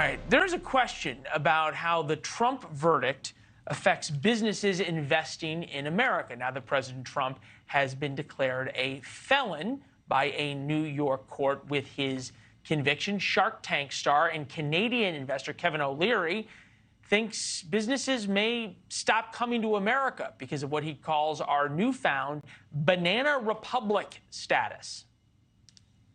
right, there's a question about how the Trump verdict affects businesses investing in America now that President Trump has been declared a felon by a New York court with his conviction. Shark Tank star and Canadian investor Kevin O'Leary thinks businesses may stop coming to America because of what he calls our newfound banana republic status.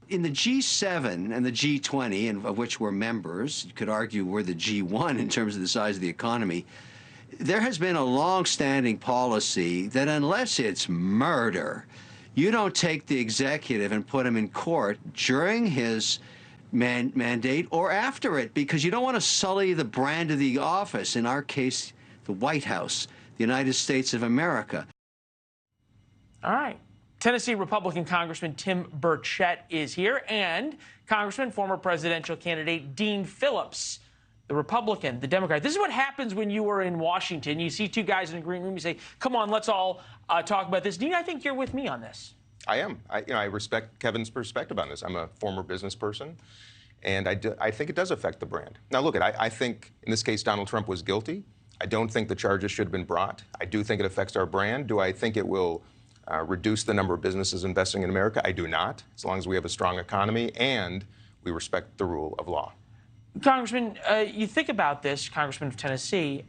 In the G7 and the G20, and of which we're members, you could argue we're the G1 in terms of the size of the economy, there has been a long-standing policy that unless it's murder, you don't take the executive and put him in court during his mandate or after it, because you don't want to sully the brand of the office, in our case, the White House, the United States of America. All right. Tennessee Republican Congressman Tim Burchett is here, and Congressman, former presidential candidate Dean Phillips, the Republican, the Democrat. This is what happens when you are in Washington. You see two guys in a green room, you say, come on, let's all talk about this. Dean, I think you're with me on this. I am. I respect Kevin's perspective on this. I'm a former business person, and I think it does affect the brand. Now, look, I think in this case Donald Trump was guilty. I don't think the charges should have been brought. I do think it affects our brand. Do I think it will reduce the number of businesses investing in America? I do not, as long as we have a strong economy and we respect the rule of law. Congressman, you think about this, Congressman of Tennessee,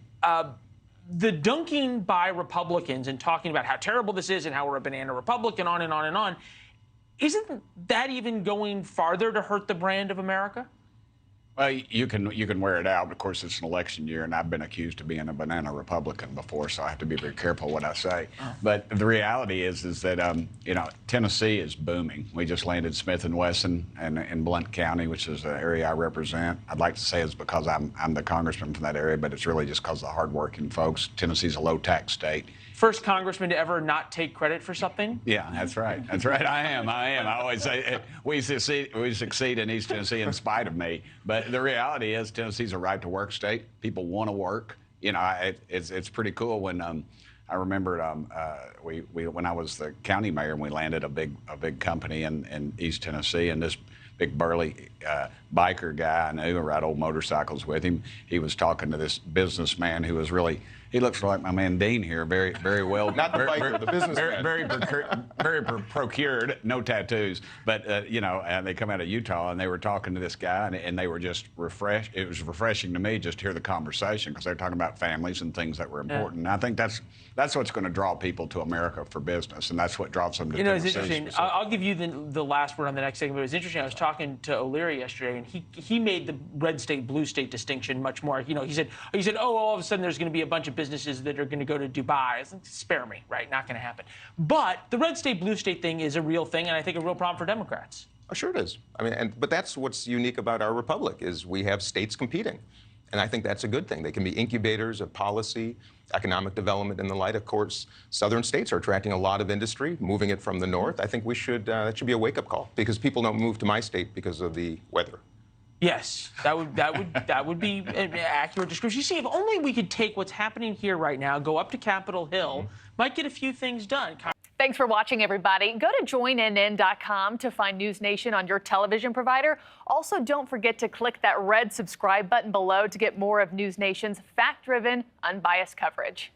the dunking by Republicans and talking about how terrible this is and how we're a banana republic and on and on and on, isn't that even going farther to hurt the brand of America? Well, you can wear it out. Of course, it's an election year, and I've been accused of being a banana Republican before, so I have to be very careful what I say. But the reality is that Tennessee is booming. We just landed Smith & Wesson in Blount County, which is the area I represent. I'd like to say it's because I'm the congressman from that area, but it's really just because of the hardworking folks. Tennessee's a low-tax state. First congressman to ever not take credit for something? Yeah, that's right. That's right. I am. I always say we succeed in East Tennessee in spite of me. But the reality is Tennessee's a right-to-work state. People want to work. You know, it's pretty cool when I remember when I was the county mayor and we landed a big company in East Tennessee, and this big burly biker guy I knew who ride old motorcycles with him. He was talking to this businessman who was really, he looks like my man Dean here, very well. Not the biker, the businessman. Very procured, no tattoos. But, and they come out of Utah, and they were talking to this guy, and they were just refreshed. It was refreshing to me just to hear the conversation, because they're talking about families and things that were important. And I think that's what's going to draw people to America for business, and that's what draws them to Tennessee. It's interesting. I'll give you the last word on the next segment, but it was interesting. I was talking to O'Leary yesterday, and he made the red state, blue state distinction much more. He said, oh, all of a sudden there's going to be a bunch of businesses that are going to go to Dubai. I was like, spare me, right? Not going to happen. But the red state, blue state thing is a real thing, and I think a real problem for Democrats. Oh, sure it is. I mean, but that's what's unique about our republic is we have states competing. And I think that's a good thing. They can be incubators of policy, economic development, and the like. Of course, southern states are attracting a lot of industry, moving it from the north. I think that should be a wake-up call, because people don't move to my state because of the weather. Yes, that would be an accurate description. You see, if only we could take what's happening here right now, go up to Capitol Hill, might get a few things done. Thanks for watching, everybody. Go to joinnn.com to find NewsNation on your television provider. Also, don't forget to click that red subscribe button below to get more of NewsNation's fact-driven, unbiased coverage.